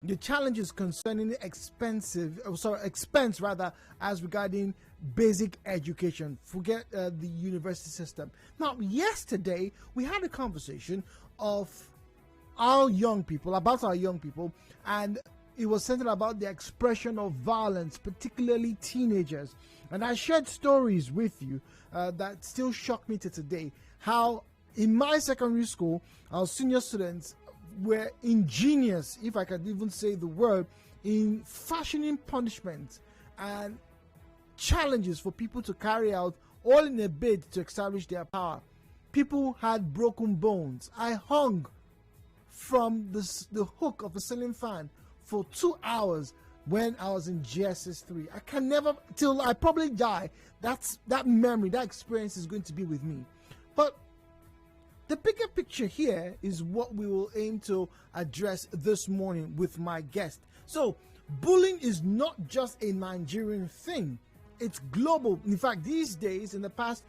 the challenges concerning expense rather, as regarding basic education. Forget the university system. Now, yesterday we had a conversation of our young people, and it was centered about the expression of violence, particularly teenagers. And I shared stories with you that still shock me to today. How in my secondary school, our senior students were ingenious, if I can even say the word, in fashioning punishment and challenges for people to carry out, all in a bid to establish their power. People had broken bones. I hung from the hook of a ceiling fan for 2 hours when I was in GSS3. I can never, till I probably die, that memory, that experience is going to be with me. But the bigger picture here is what we will aim to address this morning with my guest. So, bullying is not just a Nigerian thing. It's global. In fact, these days, in the past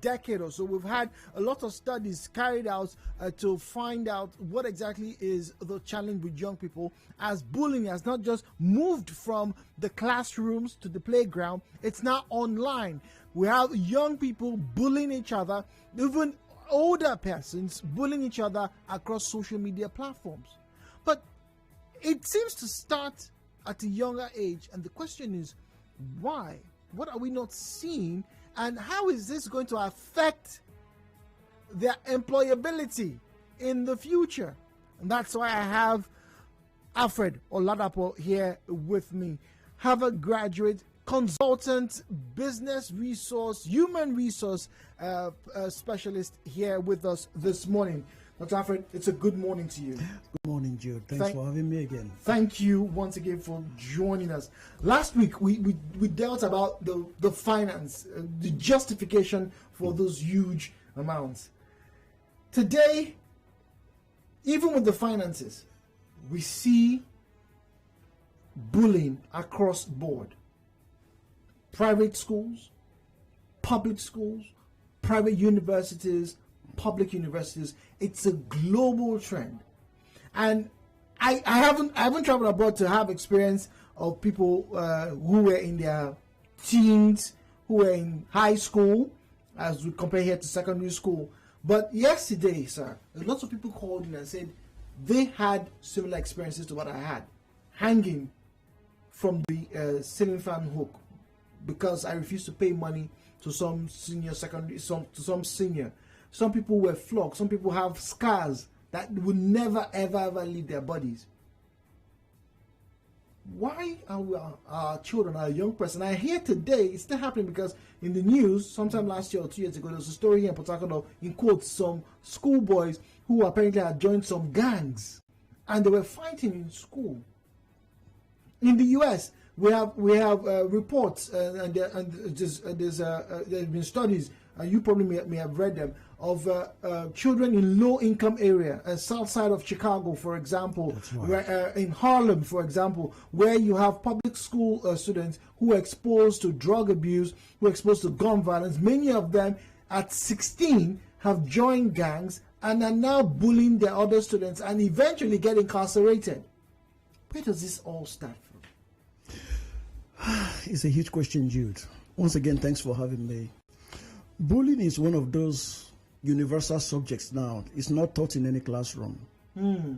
decade or so, we've had a lot of studies carried out to find out what exactly is the challenge with young people, as bullying has not just moved from the classrooms to the playground, it's now online. We have young people bullying each other, even older persons bullying each other across social media platforms. But it seems to start at a younger age, and the question is, why? What are we not seeing, and how is this going to affect their employability in the future? And that's why I have Alfred Oladapo here with me, Harvard graduate, consultant, business resource, human resource specialist here with us this morning. Dr. Alfred, it's a good morning to you. Good morning, Jude. Thanks for having me again. Thank you once again for joining us. Last week, we dealt about the finance, the justification for those huge amounts. Today, even with the finances, we see bullying across the board. Private schools, public schools, private universities, public universities. It's a global trend, and I haven't traveled abroad to have experience of people who were in their teens, who were in high school, as we compare here to secondary school. But yesterday, sir, lots of people called in and said they had similar experiences to what I had, hanging from the ceiling fan hook because I refused to pay money to some senior secondary, to some senior. Some people were flogged. Some people have scars that will never, ever leave their bodies. Why are our children, our young person? I hear today it's still happening because in the news, sometime last year or 2 years ago, there was a story here in Port Harcourt of, in quotes, some schoolboys who apparently had joined some gangs and they were fighting in school. In the US, we have reports and there's been studies, you probably may have read them, of children in low-income area, south side of Chicago, for example, right. Where, in Harlem, for example, where you have public school students who are exposed to drug abuse, who are exposed to gun violence. Many of them at 16 have joined gangs and are now bullying their other students and eventually get incarcerated. Where does this all start from? It's a huge question, Jude. Once again, thanks for having me. Bullying is one of those universal subjects now. It's not taught in any classroom,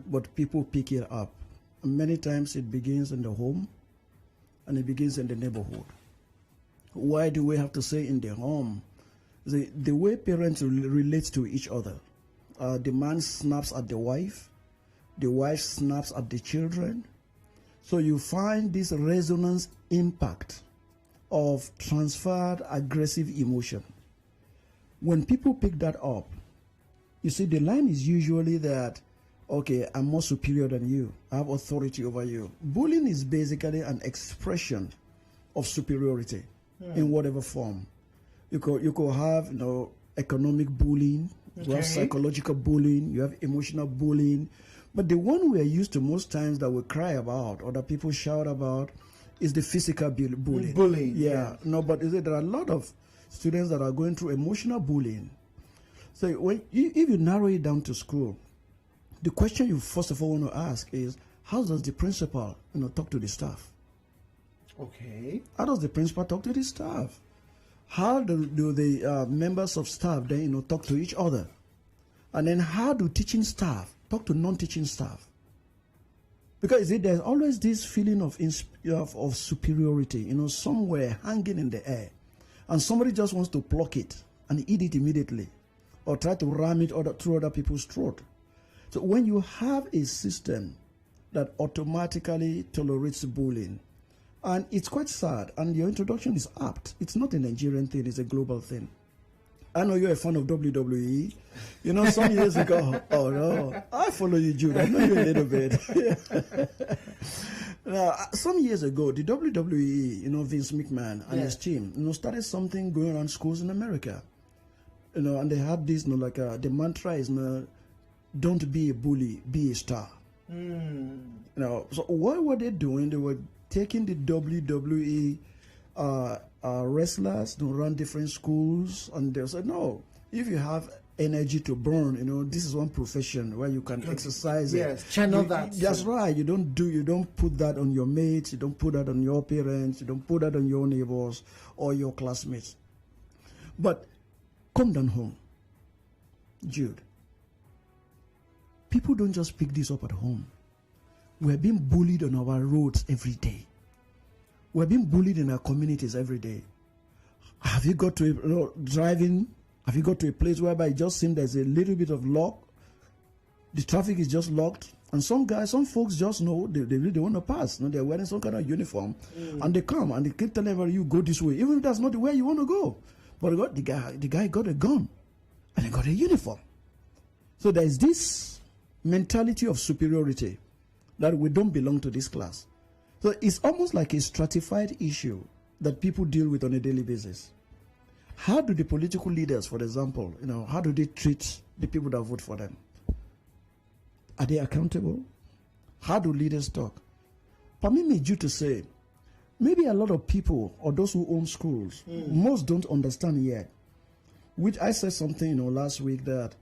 but people pick it up. And many times it begins in the home and it begins in the neighborhood. Why do we have to say in the home? The way parents relate to each other. The man snaps at the wife snaps at the children. So you find this resonance impact of transferred aggressive emotion. When people pick that up, you see the line is usually that, okay, I'm more superior than you. I have authority over you. Bullying is basically an expression of superiority in whatever form. You could have, economic bullying, you have psychological bullying, you have emotional bullying. But the one we are used to most times that we cry about or that people shout about is the physical bullying. Bullying. Yeah. No, but there are a lot of students that are going through emotional bullying. So if you narrow it down to school, the question you first of all want to ask is, how does the principal, talk to the staff? Okay. How does the principal talk to the staff? How do the members of staff then, talk to each other? And then how do teaching staff talk to non-teaching staff? Because there's always this feeling of superiority, somewhere hanging in the air. And somebody just wants to pluck it and eat it immediately, or try to ram it through other people's throat. So when you have a system that automatically tolerates bullying, and it's quite sad, and your introduction is apt. It's not a Nigerian thing, it's a global thing. I know you're a fan of WWE. Some years ago, oh no, I follow you, Jude. I know you a little bit. Now, some years ago, the WWE, Vince McMahon and his team, started something going around schools in America. And they had this, the mantra is, don't be a bully, be a star. So what were they doing? They were taking the WWE wrestlers to run different schools, and they said, no, if you have energy to burn, this is one profession where you can exercise it. Channel that. That's right. You don't put that on your mates, you don't put that on your parents, you don't put that on your neighbors or your classmates. But come down home, Jude. People don't just pick this up at home. We're being bullied on our roads every day. We're being bullied in our communities every day. Have you got to driving? Have you got to a place whereby it just seems there's a little bit of lock? The traffic is just locked, and some folks just know they really want to pass. They're wearing some kind of uniform, and they come and they keep telling everybody, you go this way, even if that's not the way you want to go. But the guy got a gun, and he got a uniform. So there's this mentality of superiority that we don't belong to this class. So it's almost like a stratified issue that people deal with on a daily basis. How do the political leaders, for example, how do they treat the people that vote for them? Are they accountable? How do leaders talk? Permit me to say, maybe a lot of people or those who own schools, most don't understand yet. Which I said something, last week that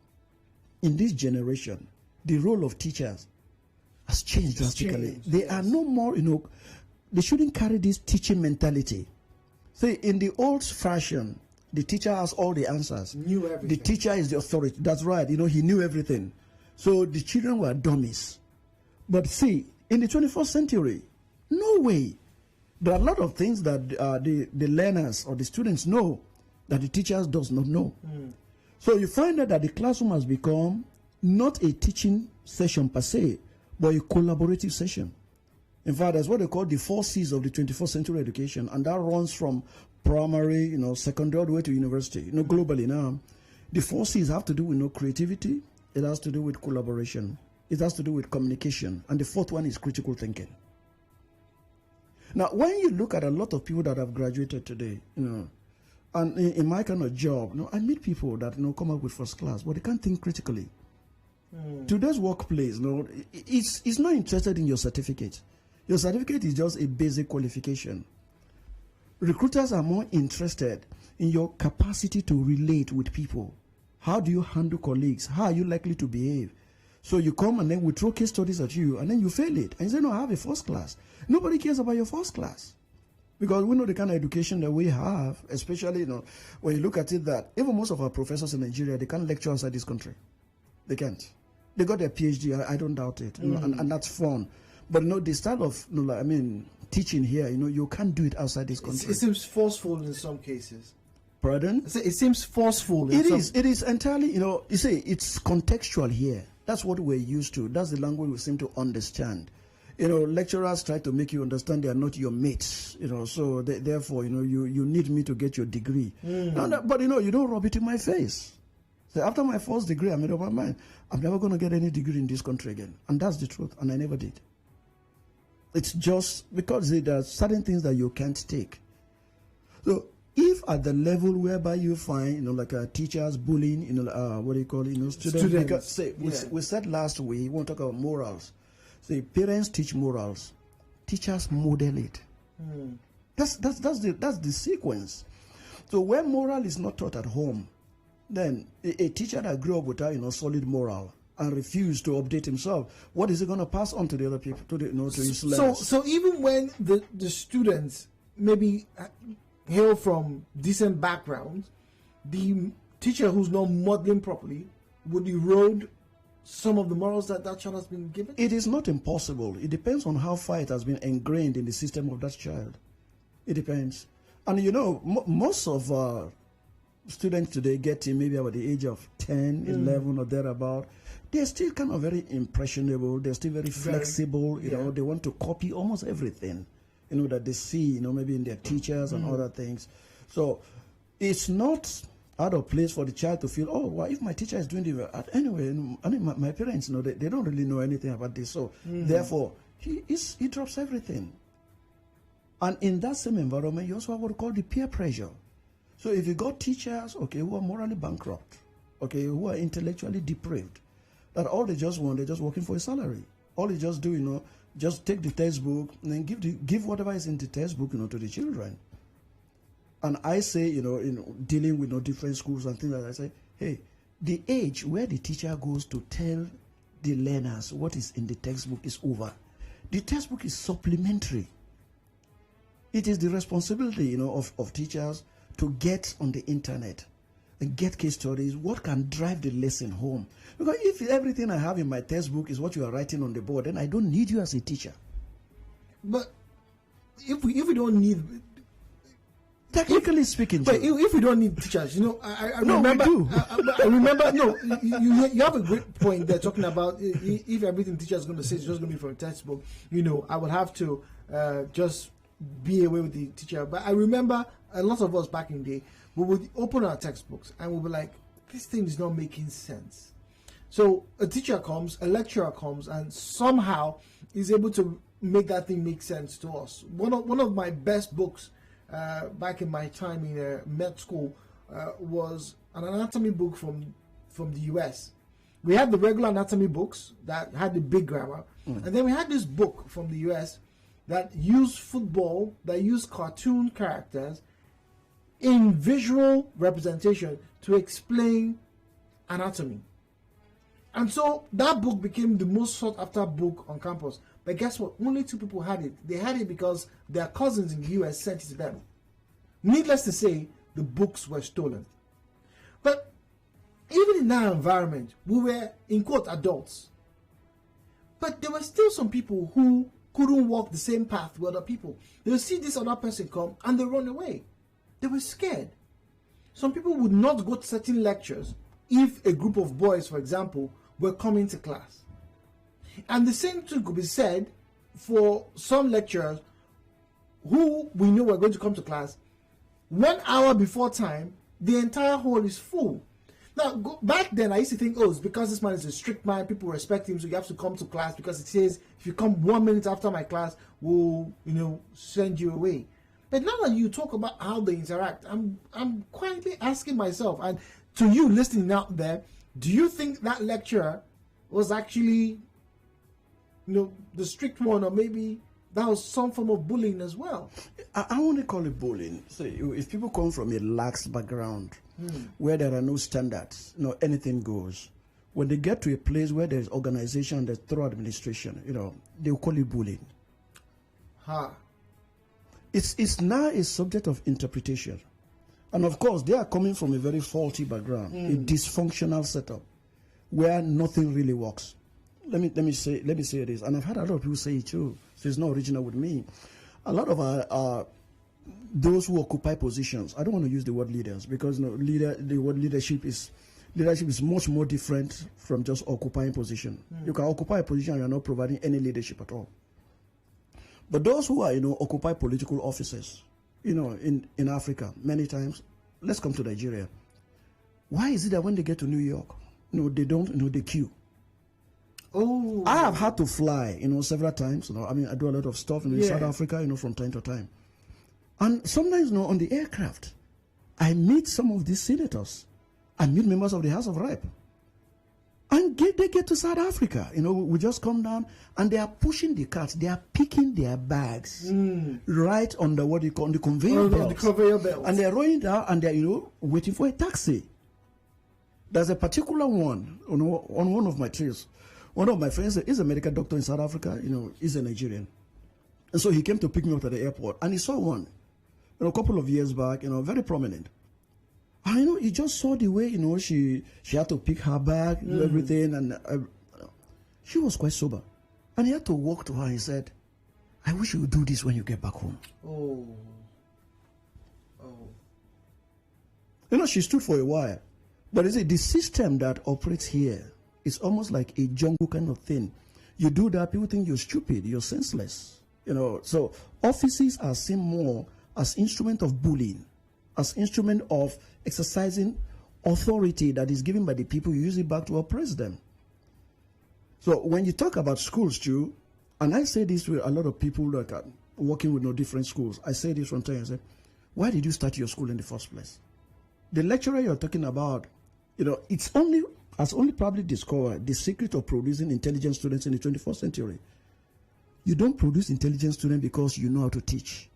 in this generation, the role of teachers has changed drastically. They are no more, they shouldn't carry this teaching mentality. See, in the old fashion, the teacher has all the answers. Knew everything. The teacher is the authority. That's right. He knew everything. So the children were dummies. But see, in the 21st century, no way. There are a lot of things that the learners or the students know that the teachers does not know. So you find out that the classroom has become not a teaching session per se, but a collaborative session. In fact, that's what they call the 4 C's of the 21st century education, and that runs from primary, secondary, all the way to university. Globally now, the 4 C's have to do with creativity. It has to do with collaboration. It has to do with communication, and the 4th one is critical thinking. Now, when you look at a lot of people that have graduated today, and in my kind of job, I meet people that come up with first class, but they can't think critically. Today's workplace, it's not interested in your certificate. Your certificate is just a basic qualification. Recruiters are more interested in your capacity to relate with people. How do you handle colleagues? How are you likely to behave? So you come and then we throw case studies at you and then you fail it. And you say, no, I have a first class. Nobody cares about your first class. Because we know the kind of education that we have, especially, when you look at it that even most of our professors in Nigeria, they can't lecture outside this country. They can't. They got their PhD, I don't doubt it. And that's fun. But the style of teaching here, you can't do it outside this country. It seems forceful in some cases. Pardon? It seems forceful. It is entirely, you see, it's contextual here. That's what we're used to. That's the language we seem to understand. Lecturers try to make you understand they are not your mates. So therefore, you need me to get your degree. But you don't rub it in my face. So after my first degree, I made up my mind. I'm never going to get any degree in this country again. And that's the truth. And I never did. It's just because there are certain things that you can't take. So if at the level whereby you find, teachers bullying, students. Because, say, we said last week, we won't talk about morals. Say, parents teach morals. Teachers model it. That's the sequence. So when moral is not taught at home, then a teacher that grew up without solid moral and refuse to update himself, what is he going to pass on to the other people, to his learners? So even when the students maybe hail from decent backgrounds, the teacher who's not modeling properly would erode some of the morals that child has been given? It is not impossible. It depends on how far it has been ingrained in the system of that child. It depends. And most of students today get in maybe about the age of 10, 11 or thereabout. They're still kind of very impressionable. They're still very flexible. You know, they want to copy almost everything, that they see, maybe in their teachers and other things. So it's not out of place for the child to feel, oh, well, if my teacher is doing it anyway, my parents they don't really know anything about this, so therefore he drops everything. And in that same environment, you also have what we call the peer pressure. So if you got teachers, who are morally bankrupt, who are intellectually depraved, that all they just want, they're just working for a salary. All they just do, just take the textbook and then give whatever is in the textbook, to the children. And I say, in dealing with different schools and things like that, I say, hey, the age where the teacher goes to tell the learners what is in the textbook is over. The textbook is supplementary. It is the responsibility, of teachers to get on the internet and get case studies, what can drive the lesson home. Because if everything I have in my textbook is what you are writing on the board, then I don't need you as a teacher. But if we don't need... Technically speaking, but if we don't need teachers, I remember. We do. I remember. No, you have a great point there talking about if everything teacher is going to say is just going to be from a textbook. I would have to just be away with the teacher. But I remember a lot of us back in the day, we would open our textbooks and we'll be like, this thing is not making sense. So a teacher comes, a lecturer comes, and somehow is able to make that thing make sense to us. One of my best books. Back in my time in med school was an anatomy book from the US. We had the regular anatomy books that had the big grammar, and then we had this book from the US that used football, that used cartoon characters in visual representation to explain anatomy. And so that book became the most sought after book on campus. But guess what? Only 2 people had it. They had it because their cousins in the US sent it to them. Needless to say, the books were stolen. But even in that environment, we were, in quote, adults. But there were still some people who couldn't walk the same path with other people. They would see this other person come and they run away. They were scared. Some people would not go to certain lectures if a group of boys, for example, were coming to class. And the same thing could be said for some lecturers who we know were going to come to class. 1 hour before time, the entire hall is full. Now, back then, I used to think, oh, it's because this man is a strict man, people respect him, so you have to come to class because it says, if you come 1 minute after my class, we'll, send you away. But now that you talk about how they interact, I'm quietly asking myself, and to you listening out there, do you think that lecturer was actually, the strict one, or maybe that was some form of bullying as well? I want to call it bullying. So if people come from a lax background where there are no standards, anything goes, when they get to a place where there's organization, there's thorough administration, they'll call it bullying. It's now a subject of interpretation. And of course, they are coming from a very faulty background, a dysfunctional setup where nothing really works. Let me say this, and I've had a lot of people say it too, so it's not original with me. A lot of those who occupy positions, I don't want to use the word leaders because the word leadership is much more different from just occupying position. You can occupy a position and you're not providing any leadership at all. But those who are occupy political offices, in Africa many times, let's come to Nigeria. Why is it that when they get to New York, they don't, they queue? Oh, I have had to fly, several times. I do a lot of stuff in South Africa, from time to time. And sometimes, on the aircraft, I meet some of these senators. I meet members of the House of Rep. And they get to South Africa. We just come down and they are pushing the carts. They are picking their bags right on the, what you call the conveyor belt. The conveyor belt. And they're rolling down and they're, waiting for a taxi. There's a particular one on one of my trips. One of my friends is a medical doctor in South Africa. He's a Nigerian, and so he came to pick me up at the airport, and he saw one, a couple of years back, very prominent. And he just saw the way, she had to pick her bag, everything, and she was quite sober, and he had to walk to her. And he said, "I wish you would do this when you get back home." Oh. She stood for a while. But the system that operates here is almost like a jungle kind of thing. You do that, people think you're stupid, you're senseless. So offices are seen more as instrument of bullying, as instrument of exercising authority that is given by the people. You use it back to oppress them. So when you talk about schools too, and I say this to a lot of people that are working with different schools, I say this from time to time, why did you start your school in the first place? The lecturer you're talking about, has only probably discovered the secret of producing intelligent students in the 21st century. You don't produce intelligent students because you know how to teach.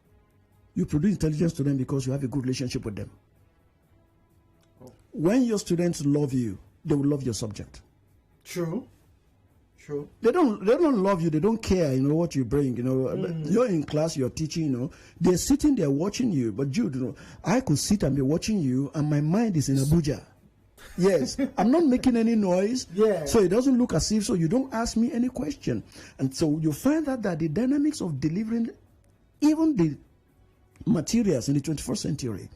You produce intelligent students because you have a good relationship with them. When your students love you, they will love your subject. True. They don't love you. They don't care. What you bring. You're in class. You're teaching. They're sitting there watching you. But Jude, I could sit and be watching you, and my mind is in Abuja. Yes, I'm not making any noise. Yeah. So it doesn't look as if. So you don't ask me any question, and so you find out that the dynamics of delivering, even the materials in the 21st century,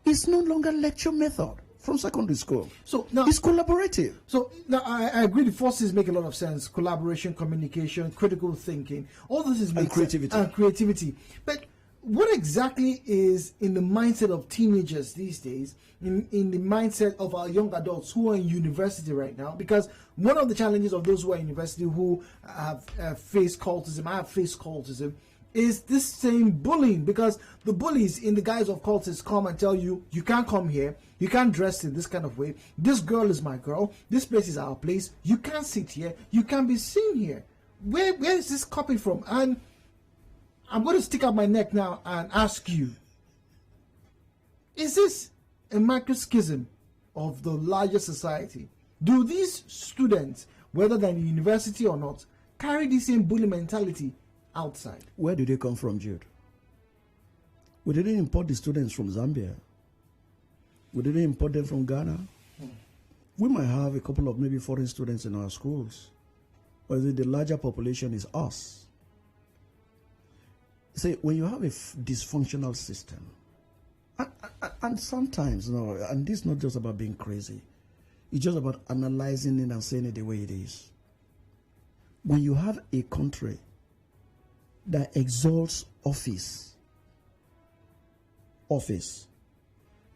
is no longer lecture method from secondary school. So now it's collaborative. So now I agree the forces make a lot of sense. Collaboration, communication, critical thinking, all this is and creativity. And creativity. But what exactly is in the mindset of teenagers these days, in the mindset of our young adults who are in university right now? Because one of the challenges of those who are in university who have faced cultism, I have faced cultism, is this same bullying, because the bullies in the guise of cultists come and tell you, you can't come here, you can't dress in this kind of way, this girl is my girl, this place is our place, you can't sit here, you can't be seen here. Where is this coming from? And I'm going to stick out my neck now and ask you, is this a microcosm of the larger society? Do these students, whether they're in university or not, carry the same bully mentality outside? Where do they come from, Jude? We didn't import the students from Zambia. We didn't import them from Ghana. We might have a couple of maybe foreign students in our schools, but the larger population is us. See, when you have a dysfunctional system, and sometimes, and this is not just about being crazy, it's just about analyzing it and saying it the way it is. When you have a country that exalts office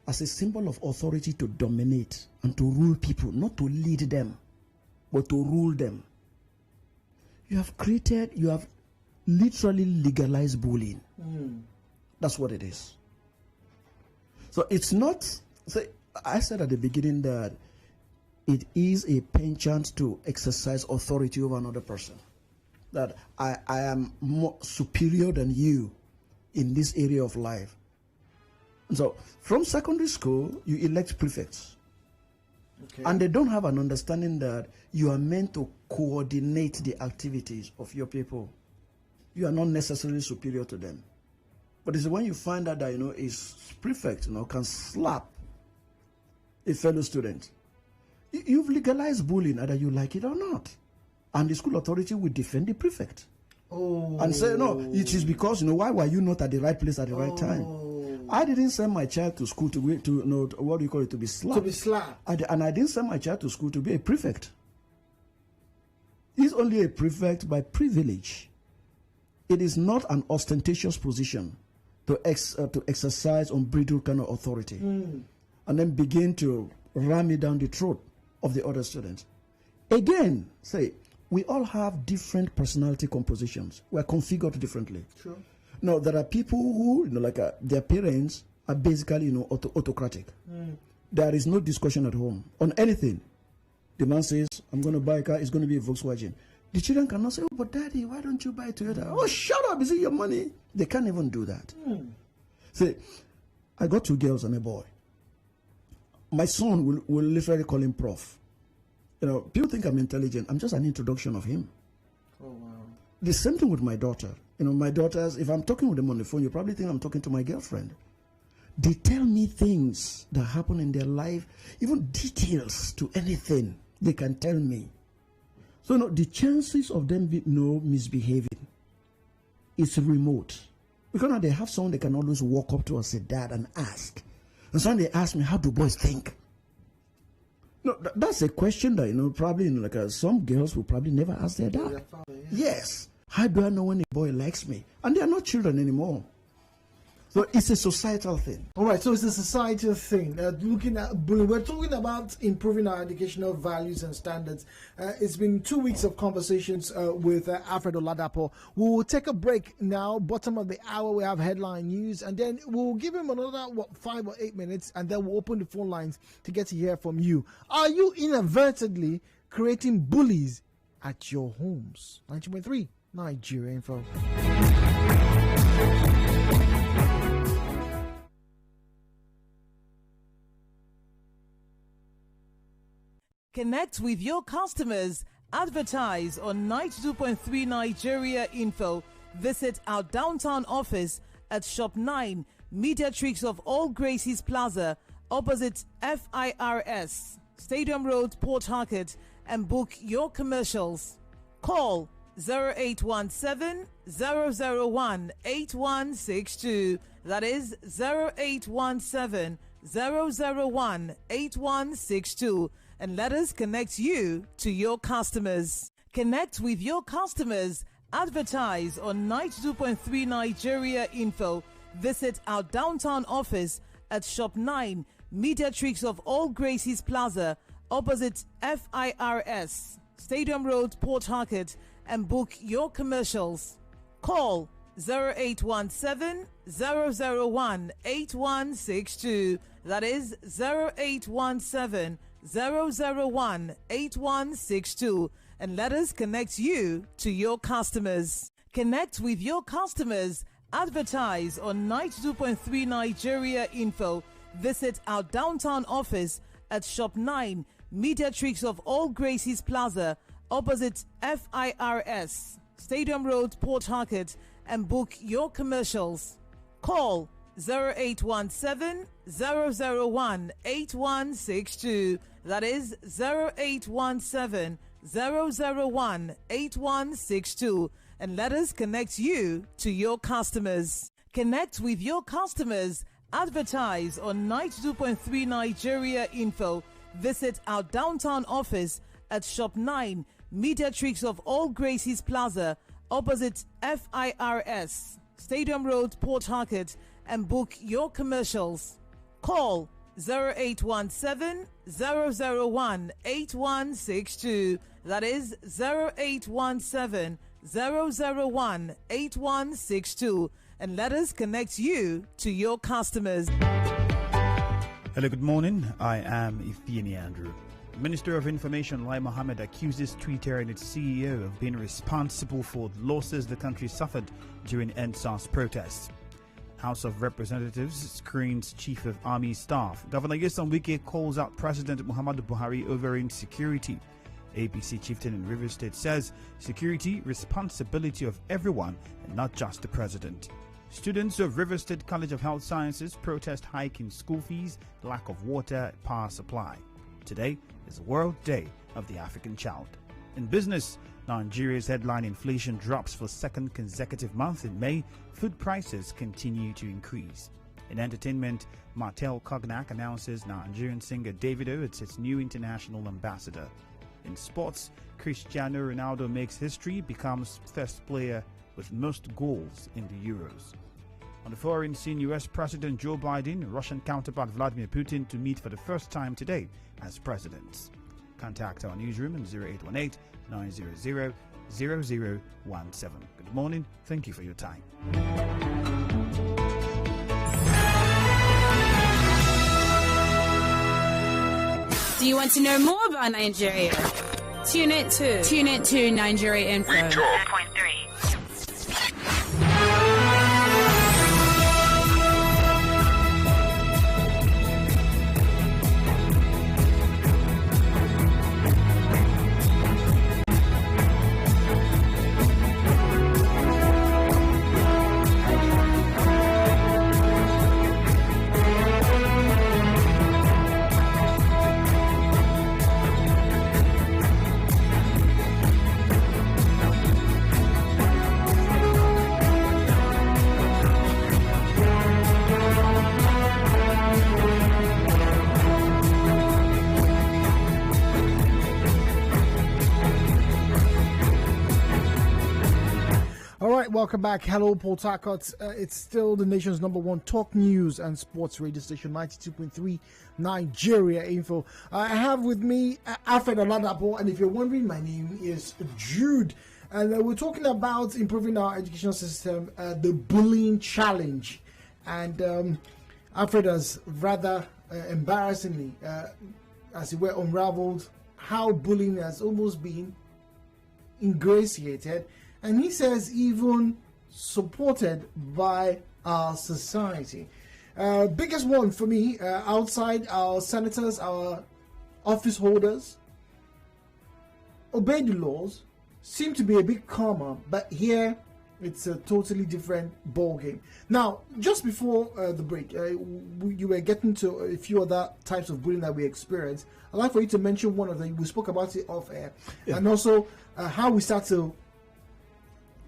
as a symbol of authority to dominate and to rule people, not to lead them, but to rule them, you have literally legalized bullying. That's what it is. So it's not, I said at the beginning that it is a penchant to exercise authority over another person. That I am more superior than you in this area of life. And so from secondary school, you elect prefects. Okay. And they don't have an understanding that you are meant to coordinate the activities of your people. You are not necessarily superior to them. But it's when you find out that, a prefect, can slap a fellow student. You've legalized bullying, either you like it or not. And the school authority will defend the prefect. And say, no, it is because, why were you not at the right place at the right time? I didn't send my child to school to what do you call it, to be slapped. To be slapped. And I didn't send my child to school to be a prefect. He's only a prefect by privilege. It is not an ostentatious position to exercise unbridled kind of authority. And then begin to ram it down the throat of the other students. Again, we all have different personality compositions. We're configured differently. Sure. Now, there are people who, their parents are basically, autocratic. There is no discussion at home on anything. The man says, I'm going to buy a car, it's going to be a Volkswagen. The children cannot say, oh, but daddy, why don't you buy a Toyota? Oh, shut up, is it your money? They can't even do that. I got 2 girls and a boy. My son will literally call him prof. People think I'm intelligent. I'm just an introduction of him. Oh, wow. The same thing with my daughter. My daughters, if I'm talking with them on the phone, you probably think I'm talking to my girlfriend. They tell me things that happen in their life, even details to anything they can tell me. So the chances of them misbehaving is remote. Because now they have someone they can always walk up to and say, Dad, and ask. And so they ask me, how do boys think? No, that's a question that, probably some girls will probably never ask their dad. Their father, yeah. Yes. How do I know when a boy likes me? And they are not children anymore. So it's a societal thing. All right, so it's a societal thing. Looking at bullying, we're talking about improving our educational values and standards. It's been 2 weeks of conversations with Alfred Oladapo. We'll take a break now. Bottom of the hour, we have headline news, and then we'll give him another 5 or 8 minutes, and then we'll open the phone lines to get to hear from you. Are you inadvertently creating bullies at your homes? 90.3 Nigeria Info. Connect with your customers. Advertise on 92.3 Nigeria Info. Visit our downtown office at Shop 9, Mediatrix of All Gracies Plaza, opposite FIRS, Stadium Road, Port Harcourt, and book your commercials. Call 0817 001 8162. That is 0817 001 8162. And let us connect you to your customers. Connect with your customers. Advertise on 92.3 Nigeria Info. Visit our downtown office at Shop 9, Mediatrix of All Gracies Plaza, opposite FIRS, Stadium Road, Port Harcourt, and book your commercials. Call 0817 001 8162. That is 0817 001 8162, and let us connect you to your customers. Connect with your customers. Advertise on 92.3 Nigeria Info. Visit our downtown office at Shop 9, Mediatrix of All Gracies Plaza, opposite FIRS, Stadium Road, Port Harcourt, and book your commercials. Call 0817 001 8162. That is 0817 001 8162. And let us connect you to your customers. Connect with your customers. Advertise on 92.3 Nigeria Info. Visit our downtown office at Shop 9, Mediatrix of All Gracies Plaza, opposite FIRS, Stadium Road, Port Harcourt, and book your commercials. Call 0817 001 8162. That is 0817 001 8162. And let us connect you to your customers. Hello, good morning. I am Ifeanyi Andrew. Minister of Information Lai Mohammed accuses Twitter and its CEO of being responsible for losses the country suffered during EndSARS protests. House of Representatives screens Chief of Army Staff. Governor Nyesom Wike calls out President Muhammadu Buhari over insecurity. APC chieftain in Rivers State says security responsibility of everyone and not just the president. Students of Rivers State College of Health Sciences protest hike in school fees, lack of water, power supply. Today is World Day of the African Child. In business, Nigeria's headline inflation drops for second consecutive month in May. Food prices continue to increase. In entertainment, Martel Cognac announces Nigerian singer Davido as its new international ambassador. In sports, Cristiano Ronaldo makes history, becomes first player with most goals in the Euros. On the foreign scene, US President Joe Biden and Russian counterpart Vladimir Putin to meet for the first time today as presidents. Contact our newsroom at 0818 900 0017. Good morning. Thank you for your time. Do you want to know more about Nigeria? Tune in to Nigeria Info. 1.3. welcome back. Hello, Port Harcourt. It's still the nation's #1 talk news and sports radio station, 92.3 Nigeria Info. I have with me Alfred Oladapo, and if you're wondering, my name is Jude. And we're talking about improving our educational system, the bullying challenge. And Alfred has rather embarrassingly, as it were, unraveled how bullying has almost been ingratiated, and he says even supported by our society. Biggest one for me, outside our senators, our office holders, obey the laws, seem to be a bit calmer, but here it's a totally different ball game. Now, just before the break, you were getting to a few other types of bullying that we experience. I'd like for you to mention one of them. We spoke about it off air, and also how we start to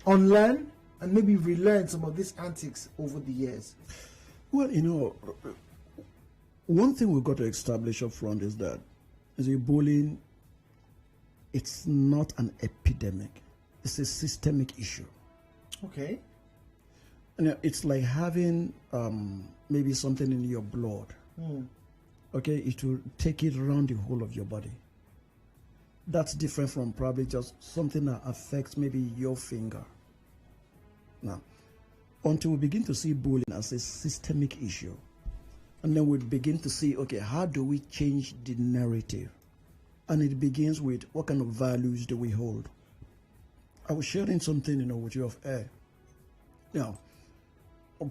unlearn and maybe relearn some of these antics over the years. Well, one thing we've got to establish up front is that bullying, it's not an epidemic. It's a systemic issue. Okay. And it's like having maybe something in your blood. Okay, it will take it around the whole of your body. That's different from probably just something that affects maybe your finger. Now, until we begin to see bullying as a systemic issue, and then we begin to see, okay, how do we change the narrative? And it begins with what kind of values do we hold? I was sharing something, with you of air.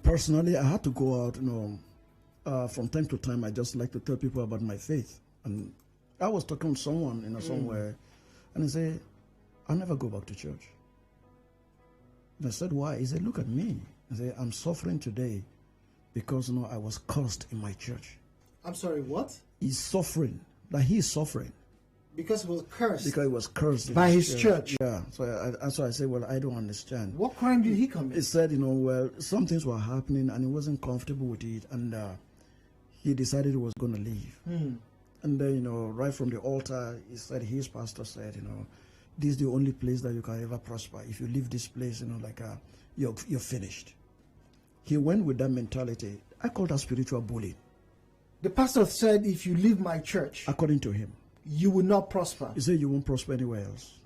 Personally, I had to go out, from time to time. I just like to tell people about my faith. And I was talking to someone, somewhere, and he said, "I'll never go back to church." And I said, "Why?" He said, "Look at me." I said, "I'm suffering today because, I was cursed in my church." I'm sorry, what? He's suffering. Like, he is suffering. Because he was cursed. Because he was cursed by his church. Yeah. So I said, well, I don't understand. What crime did he commit? He said, well, some things were happening and he wasn't comfortable with it, and he decided he was going to leave. And then, right from the altar, he said, his pastor said, this is the only place that you can ever prosper. If you leave this place, you're finished. He went with that mentality. I call that spiritual bullying. The pastor said, if you leave my church, according to him, you will not prosper. He said you won't prosper anywhere else.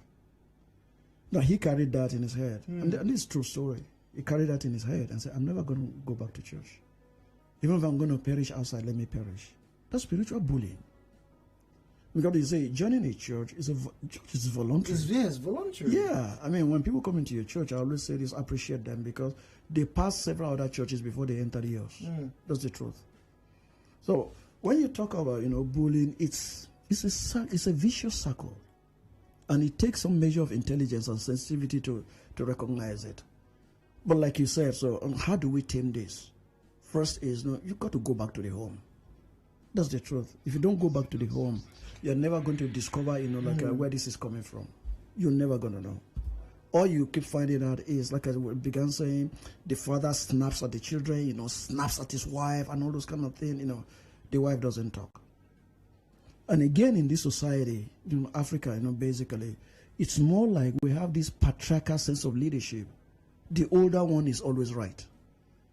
Now, he carried that in his head. And this is a true story. He carried that in his head and said, I'm never going to go back to church. Even if I'm going to perish outside, let me perish. That's spiritual bullying. Because you say joining a church is voluntary. It's voluntary. Yeah. I mean, when people come into your church, I always say this, appreciate them because they pass several other churches before they enter yours. That's the truth. So when you talk about, bullying, it's a vicious circle, and it takes some measure of intelligence and sensitivity to recognize it. But like you said, so how do we tame this? First is, you've got to go back to the home. That's the truth. If you don't go back to the home, you're never going to discover, where this is coming from. You're never going to know. All you keep finding out is, like I began saying, the father snaps at the children, snaps at his wife and all those kind of things. The wife doesn't talk. And again, in this society, Africa, basically, it's more like we have this patriarchal sense of leadership. The older one is always right.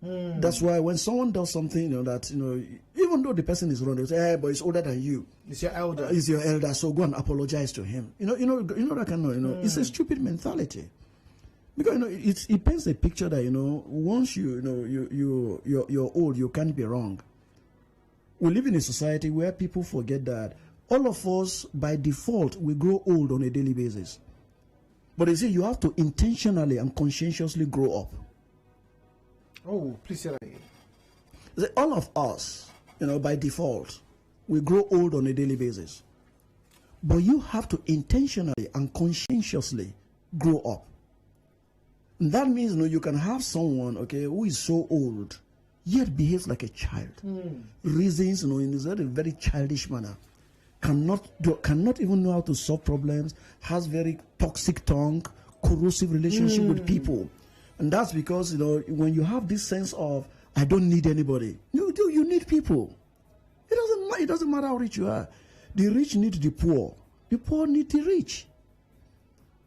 That's why when someone does something, that, even though the person is wrong, they say, hey, but it's older than you. It's your elder. It's your elder, so go and apologize to him. That kind of, it's a stupid mentality. Because, it paints a picture that, once you're old, you can't be wrong. We live in a society where people forget that all of us, by default, we grow old on a daily basis. But you see, you have to intentionally and conscientiously grow up. Oh, please say that again. All of us, by default, we grow old on a daily basis. But you have to intentionally and conscientiously grow up. And that means, you can have someone, who is so old, yet behaves like a child, reasons, in a very childish manner, cannot even know how to solve problems, has very toxic tongue, corrosive relationship with people. And that's because, when you have this sense of, I don't need anybody, you need people. It doesn't matter how rich you are. The rich need the poor need the rich.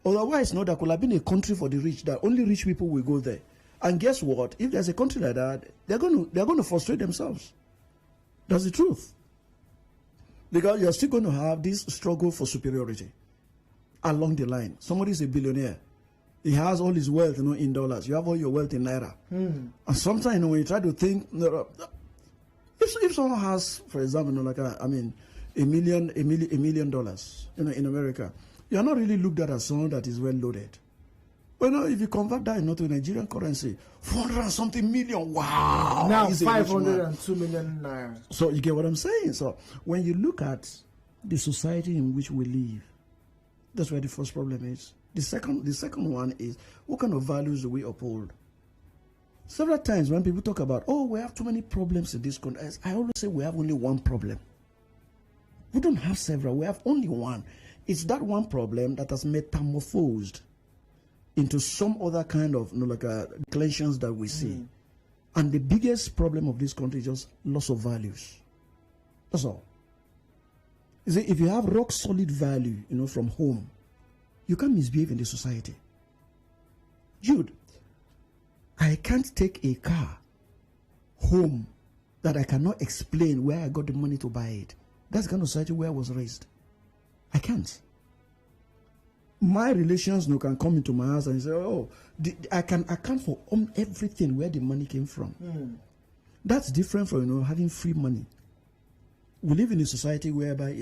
Otherwise, no, there could have been a country for the rich that only rich people will go there. And guess what? If there's a country like that, they're going to frustrate themselves. That's the truth. Because you're still going to have this struggle for superiority along the line. Somebody is a billionaire. He has all his wealth, in dollars. You have all your wealth in naira. And sometimes, when you try to think, if someone has, for example, like $1 million, in America, you are not really looked at as someone that is well loaded. But if you convert that into Nigerian currency, 400 and something million, wow! Now 502 million naira. So you get what I'm saying. So when you look at the society in which we live, that's where the first problem is. The second one is, what kind of values do we uphold? Several times when people talk about, we have too many problems in this country, I always say we have only one problem. We don't have several, we have only one. It's that one problem that has metamorphosed into some other kind of declensions that we see. And the biggest problem of this country is just loss of values. That's all. You see, if you have rock solid value, from home, you can't misbehave in the society. Jude, I can't take a car home that I cannot explain where I got the money to buy it. That's the kind of society where I was raised. I can't. My relations can come into my house and say, I can account for everything where the money came from. That's different from having free money. We live in a society whereby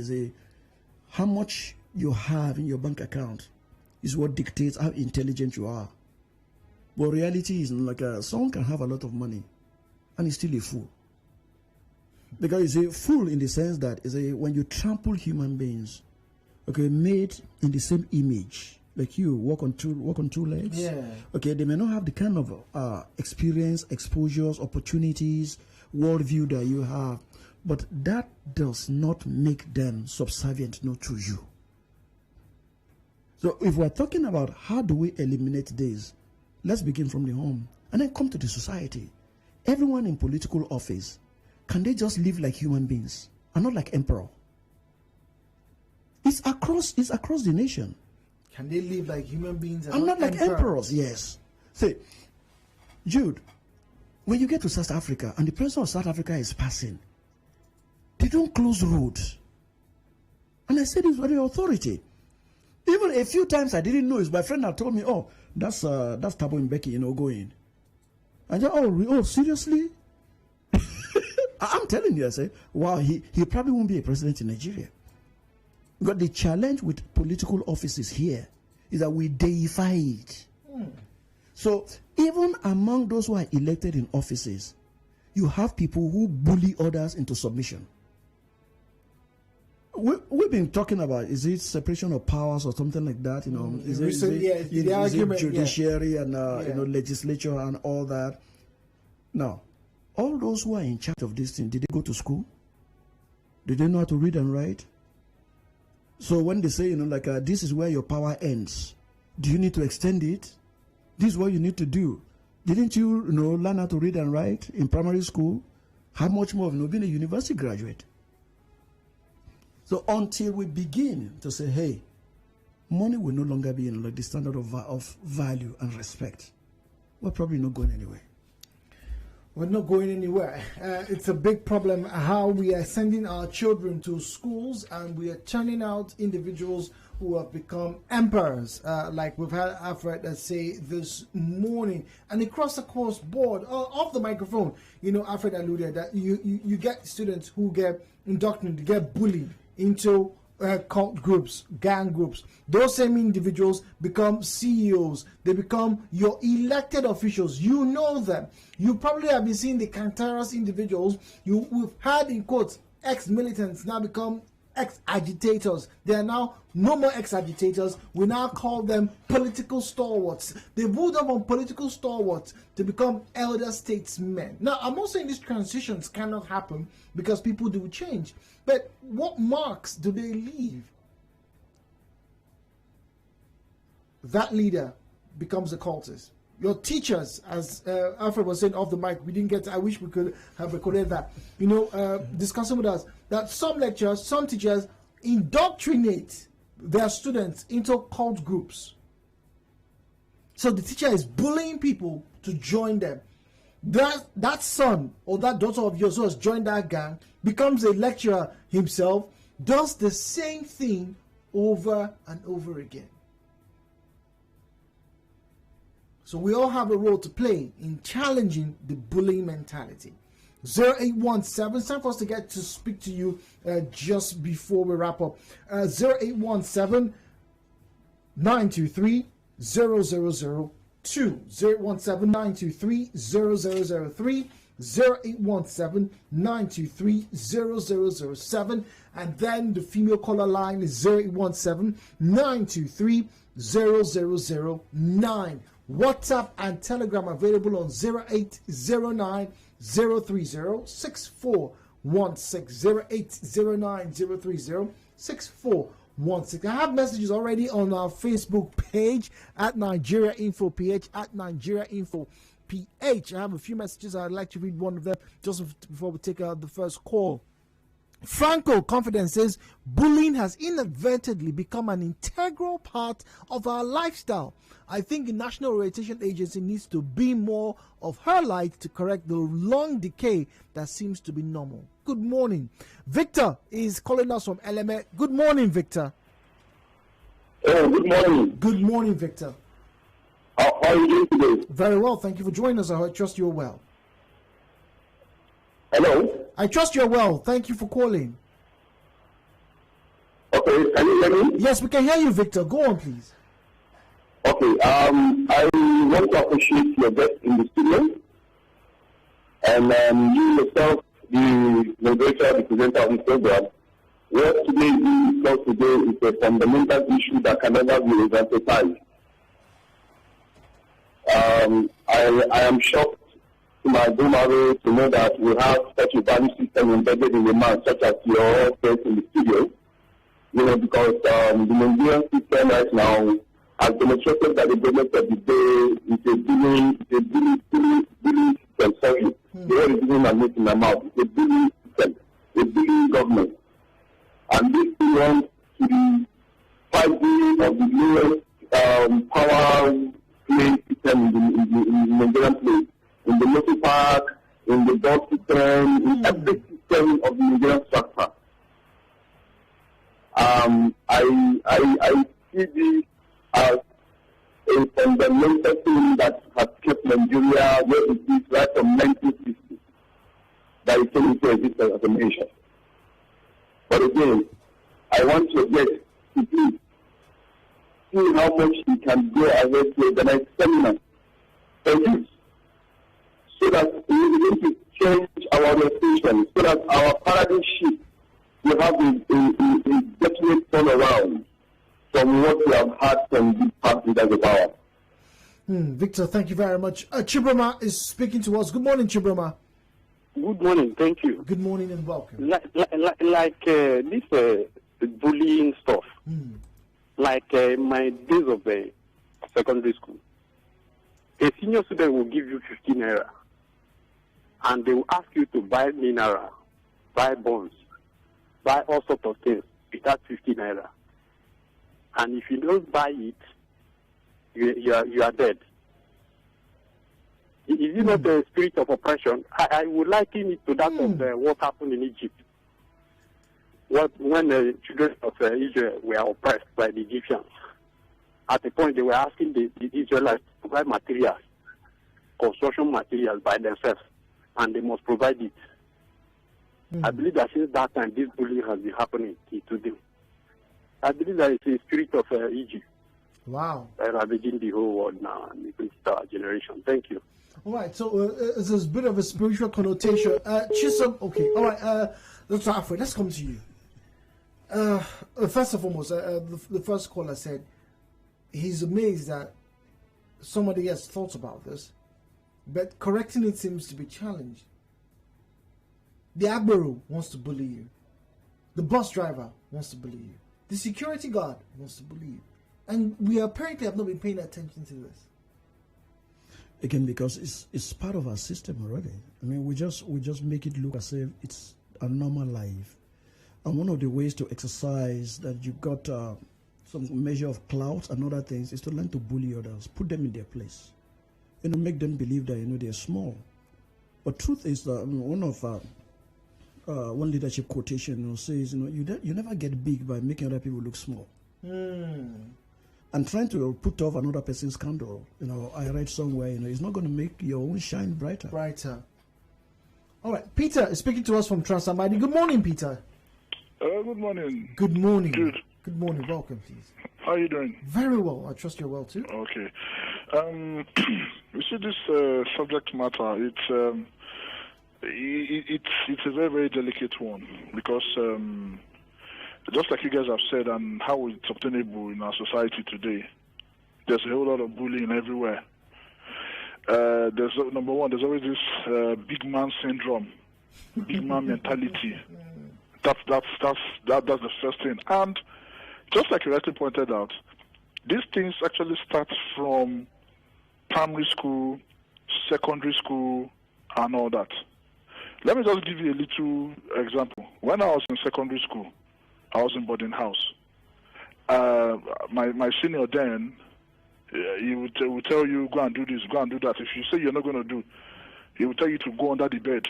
how much you have in your bank account is what dictates how intelligent you are. But reality is someone can have a lot of money and he's still a fool. Because he's a fool in the sense that when you trample human beings, made in the same image, like you walk on two legs. Yeah. Okay, they may not have the kind of experience, exposures, opportunities, worldview that you have, but that does not make them subservient to you. So if we're talking about how do we eliminate this, let's begin from the home and then come to the society. Everyone in political office, can they just live like human beings and not like emperor? It's across the nation. Can they live like human beings and not like emperors? Yes. Say, Jude, when you get to South Africa and the president of South Africa is passing, they don't close roads. And I said this with the authority. Even a few times I didn't know it. My friend had told me, that's Thabo Mbeki, going. And I said, seriously? I'm telling you, I say, wow, he probably won't be a president in Nigeria. But the challenge with political offices here is that we deify it. So even among those who are elected in offices, you have people who bully others into submission. We've been talking about, is it separation of powers or something like that? Is it judiciary and legislature and all that? Now, all those who are in charge of this thing, did they go to school? Did they know how to read and write? So when they say, this is where your power ends, do you need to extend it? This is what you need to do. Didn't you, learn how to read and write in primary school? How much more of being a university graduate? So until we begin to say, hey, money will no longer be the standard of value and respect, we're probably not going anywhere. We're not going anywhere. It's a big problem how we are sending our children to schools and we are churning out individuals who have become emperors, like we've had Alfred say this morning. And across the course board, off the microphone, Alfred alluded that you get students who get indoctrinated, get bullied into cult groups, gang groups. Those same individuals become CEOs. They become your elected officials. You know them. You probably have been seeing the cantankerous individuals. We've had, in quotes, ex-militants now become ex-agitators. They are now no more ex-agitators. We now call them political stalwarts. They moved up from political stalwarts to become elder statesmen. Now, I'm not saying these transitions cannot happen because people do change. But what marks do they leave? That leader becomes a cultist. Your teachers, as Alfred was saying off the mic, we didn't get to, I wish we could have recorded that, discussing with us that some lecturers, some teachers indoctrinate their students into cult groups. So the teacher is bullying people to join them. That son or that daughter of yours who has joined that gang becomes a lecturer himself, does the same thing over and over again. So we all have a role to play in challenging the bullying mentality. 0817, it's time for us to get to speak to you just before we wrap up. 0817 923 0002. 0817 923 0003. 0817 923 0007. And then the female caller line is 0817 923 0009. WhatsApp and Telegram available on 0809 030 6416. 0809 030 6416. I have messages already on our Facebook page at Nigeria Info PH, at Nigeria Info PH. I have a few messages. I'd like to read one of them just before we take the first call. Franco Confidence says bullying has inadvertently become an integral part of our lifestyle. I think the National Orientation Agency needs to be more of her light to correct the long decay that seems to be normal. Good morning. Victor is calling us from LMA. Good morning, Victor. Oh, good morning. Good morning, Victor. How are you doing today? Very well. Thank you for joining us. I trust you're well. Hello? I trust you're well. Thank you for calling. Okay, can you hear me? Yes, we can hear you, Victor. Go on, please. Okay, I want to appreciate your guest in the studio. And you yourself, the moderator, the presenter of this program. What today we discuss today is a fundamental issue that can never be romanticized. I am shocked to my doom to know that we have such a value system embedded in the man, such as your guest in the studio. You know, because the Nigerian system right now has demonstrated that the government of the day is a bullying system. Sorry, the word is even I'm making my mouth. It's a bullying system, a bullying government. And this belongs to the 5G of the lowest power play system in the Nigerian place. In the local park, in the bus system, in every system of the Nigerian structure. I see this as a fundamental thing that has kept Nigeria where it is right from 1960, that it came into existence as a nation. But again, I want to get to please see how much we can go ahead to organize seminars for youth, so that we begin to change our orientation, so that our paradigm shift will have a definite turnaround from what we have had from the past leaders of power. Victor, thank you very much. Chibroma is speaking to us. Good morning, Chibroma. Good morning, thank you. Good morning and welcome. This bullying stuff, like my days of secondary school, a senior student will give you 15 naira, and they will ask you to buy mineral, buy bonds, buy all sorts of things with that 15 naira. And if you don't buy it, you are dead. Is it not the spirit of oppression? I would liken it to that of what happened in Egypt. When the children of Israel were oppressed by the Egyptians. At the point they were asking the Israelites to buy materials, construction materials by themselves, and they must provide it. I believe that since that time, this bullying has been happening to them. I believe that it's a spirit of Egypt. Wow. Ravaging the whole world now, and it's our generation. Thank you. All right, so it's a bit of a spiritual connotation. Chisholm, okay. All right, Dr. Alfred, let's come to you. First and foremost, the first caller said he's amazed that somebody has thought about this, but correcting it seems to be challenged. The Agbero wants to bully you. The bus driver wants to bully you. The security guard wants to bully you. And we apparently have not been paying attention to this. Again, because it's part of our system already. I mean, we just make it look as if it's a normal life. And one of the ways to exercise that you got some measure of clout and other things, is to learn to bully others, put them in their place, make them believe that they're small. But truth is that one leadership quotation says, you never get big by making other people look small. And trying to put off another person's candle, I read somewhere, it's not going to make your own shine brighter. All right, Peter is speaking to us from Transamadi. Good morning, Peter. Good morning. Good morning. Good. Good morning. Welcome, please. How are you doing? Very well. I trust you're well too. Okay. You see, this subject matter, it's a very, very delicate one because just like you guys have said and how it's obtainable in our society today, there's a whole lot of bullying everywhere. Number one, there's always this big man syndrome, big man mentality. That's the first thing. And just like you rightly pointed out, these things actually start from primary school, secondary school, and all that. Let me just give you a little example. When I was in secondary school, I was in boarding house. My senior then, he would tell you, go and do this, go and do that. If you say you're not going to do, he will tell you to go under the bed,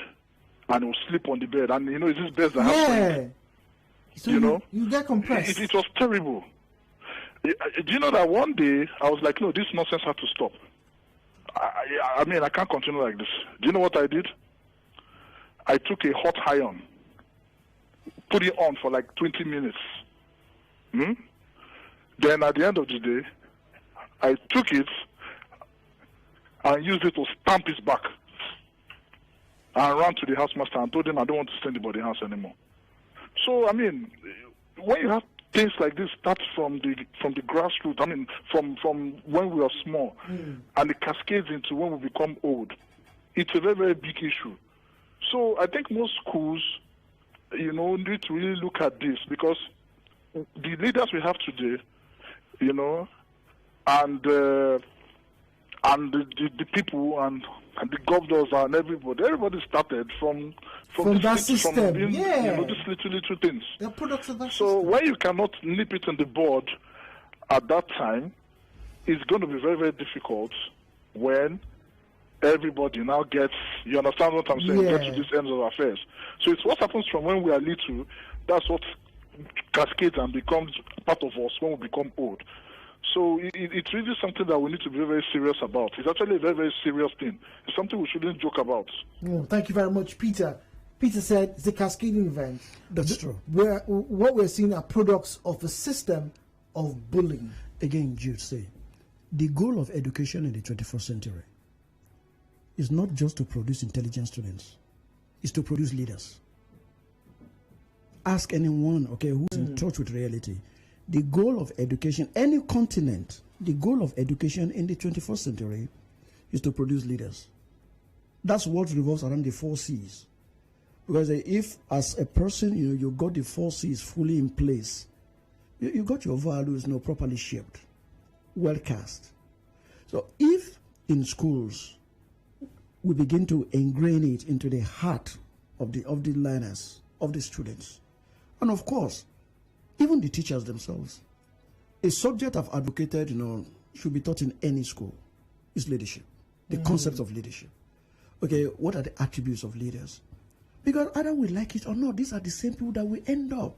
and he will sleep on the bed. And it's this bed that has springs. So you get compressed. It was terrible. Do you know that one day I was like, no, this nonsense has to stop. I mean, I can't continue like this. Do you know what I did? I took a hot iron, put it on for like 20 minutes. Then at the end of the day, I took it and used it to stamp his back. And ran to the housemaster and told him I don't want to stay in the boarding house anymore. So, I mean, when you have things like this start from the grassroots, I mean, from when we are small, and it cascades into when we become old, it's a very, very big issue. So I think most schools, need to really look at this because the leaders we have today, and the people and the governors and everybody started from that system. From these little things. They're products of that so system. when you cannot nip it in the bud at that time, it's going to be very, very difficult when everybody now gets, you understand what I'm saying, get to this end of affairs. So it's what happens from when we are little, that's what cascades and becomes part of us when we become old. So it's really something that we need to be very, very serious about. It's actually a very, very serious thing. It's something we shouldn't joke about. Thank you very much, Peter. Peter said it's a cascading event. That's true. What we're seeing are products of a system of bullying. Again, Jude say, the goal of education in the 21st century is not just to produce intelligent students. It's to produce leaders. Ask anyone, who's in touch with reality. The goal of education, any continent, the goal of education in the 21st century is to produce leaders. That's what revolves around the 4 C's. Because if, as a person, you got the 4 C's fully in place, you got your values properly shaped, well cast. So if in schools we begin to ingrain it into the heart of the learners, of the students, and of course, even the teachers themselves, a subject I've advocated, should be taught in any school is leadership, the concept of leadership. Okay, what are the attributes of leaders? Because either we like it or not, these are the same people that will end up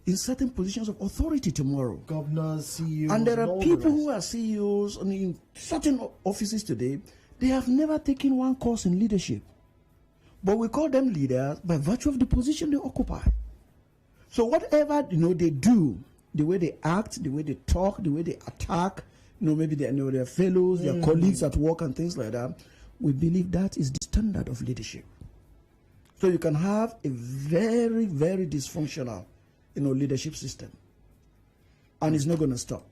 in certain positions of authority tomorrow. Governors, CEOs. And there are people who are CEOs in certain offices today, they have never taken one course in leadership. But we call them leaders by virtue of the position they occupy. So whatever they do, the way they act, the way they talk, the way they attack, maybe their fellows, their colleagues at work and things like that, we believe that is the standard of leadership. So you can have a very, very dysfunctional, leadership system, and it's not going to stop.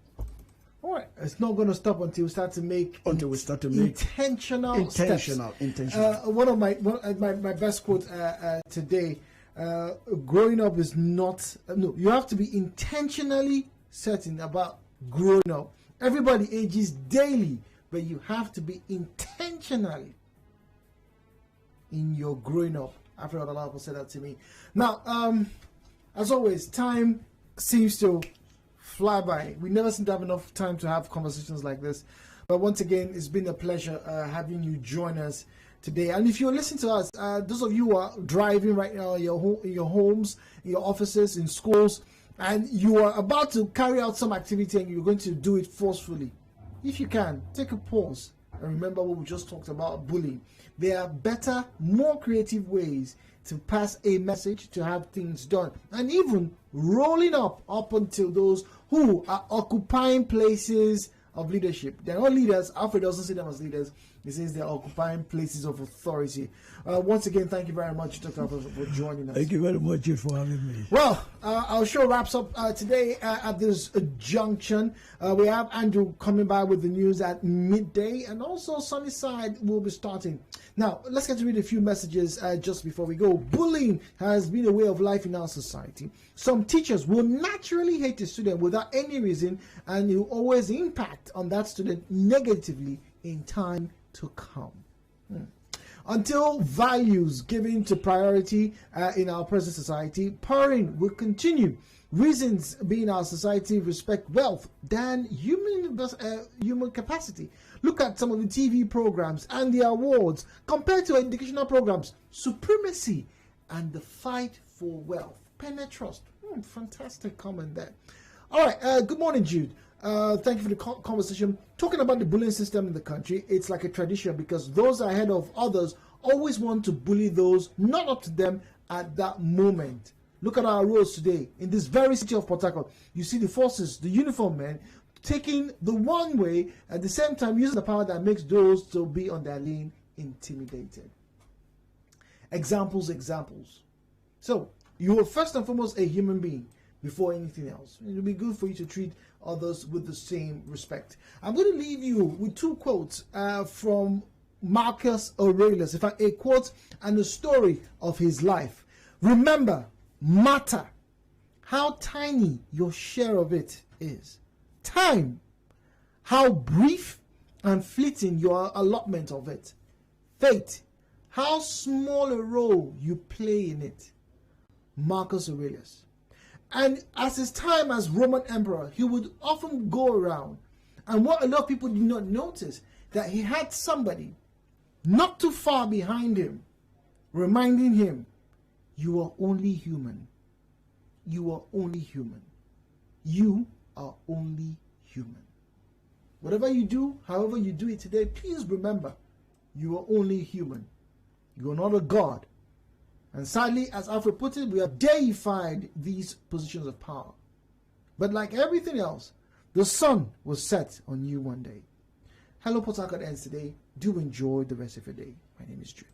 All right, it's not going to stop until we start to make intentional steps. One of my best quotes today. Growing up is not you have to be intentionally certain about growing up. Everybody ages daily, but you have to be intentionally in your growing up. Alfred Oladapo said that to me. Now, as always, time seems to fly by. We never seem to have enough time to have conversations like this. But once again, it's been a pleasure having you join us today. And if you're listening to us, those of you who are driving right now in your homes, in your offices, in schools, and you are about to carry out some activity and you're going to do it forcefully, if you can, take a pause and remember what we just talked about, bullying. There are better, more creative ways to pass a message, to have things done, and even rolling up until those who are occupying places of leadership. They're not leaders. Alfred doesn't see them as leaders. He says they're occupying places of authority. Once again, thank you very much, Dr. Alfred, for joining us. Thank you very much, Jude, for having me. Well, our show wraps up today at this junction. We have Andrew coming by with the news at midday, and also Sunnyside will be starting. Now, let's get to read a few messages just before we go. Bullying has been a way of life in our society. Some teachers will naturally hate a student without any reason, and it will always impact on that student negatively in time to come. Until values given to priority in our present society, purring will continue. Reasons being our society respect wealth than human capacity. Look at some of the TV programs and the awards compared to educational programs. Supremacy and the fight for wealth. Penetrust. Fantastic comment there. All right. Good morning, Jude. Thank you for the conversation. Talking about the bullying system in the country, it's like a tradition because those ahead of others always want to bully those not up to them at that moment. Look at our roads today. In this very city of Port Harcourt, you see the forces, the uniformed men, taking the one way at the same time using the power that makes those to be on their lane intimidated. Examples. So, you are first and foremost a human being before anything else. It will be good for you to treat others with the same respect. I'm going to leave you with two quotes from Marcus Aurelius. In fact, a quote and a story of his life. Remember, matter, how tiny your share of it is. Time, how brief and fleeting your allotment of it. Fate, how small a role you play in it. Marcus Aurelius. And as his time as Roman emperor, he would often go around. And what a lot of people did not notice, that he had somebody not too far behind him, reminding him, you are only human. You are only human. You are only human. Whatever you do, however you do it today, please remember, you are only human. You are not a god. And sadly, as Alfred put it, we have deified these positions of power. But like everything else, the sun will set on you one day. Hello, Port Harcourt ends today. Do enjoy the rest of your day. My name is Jude.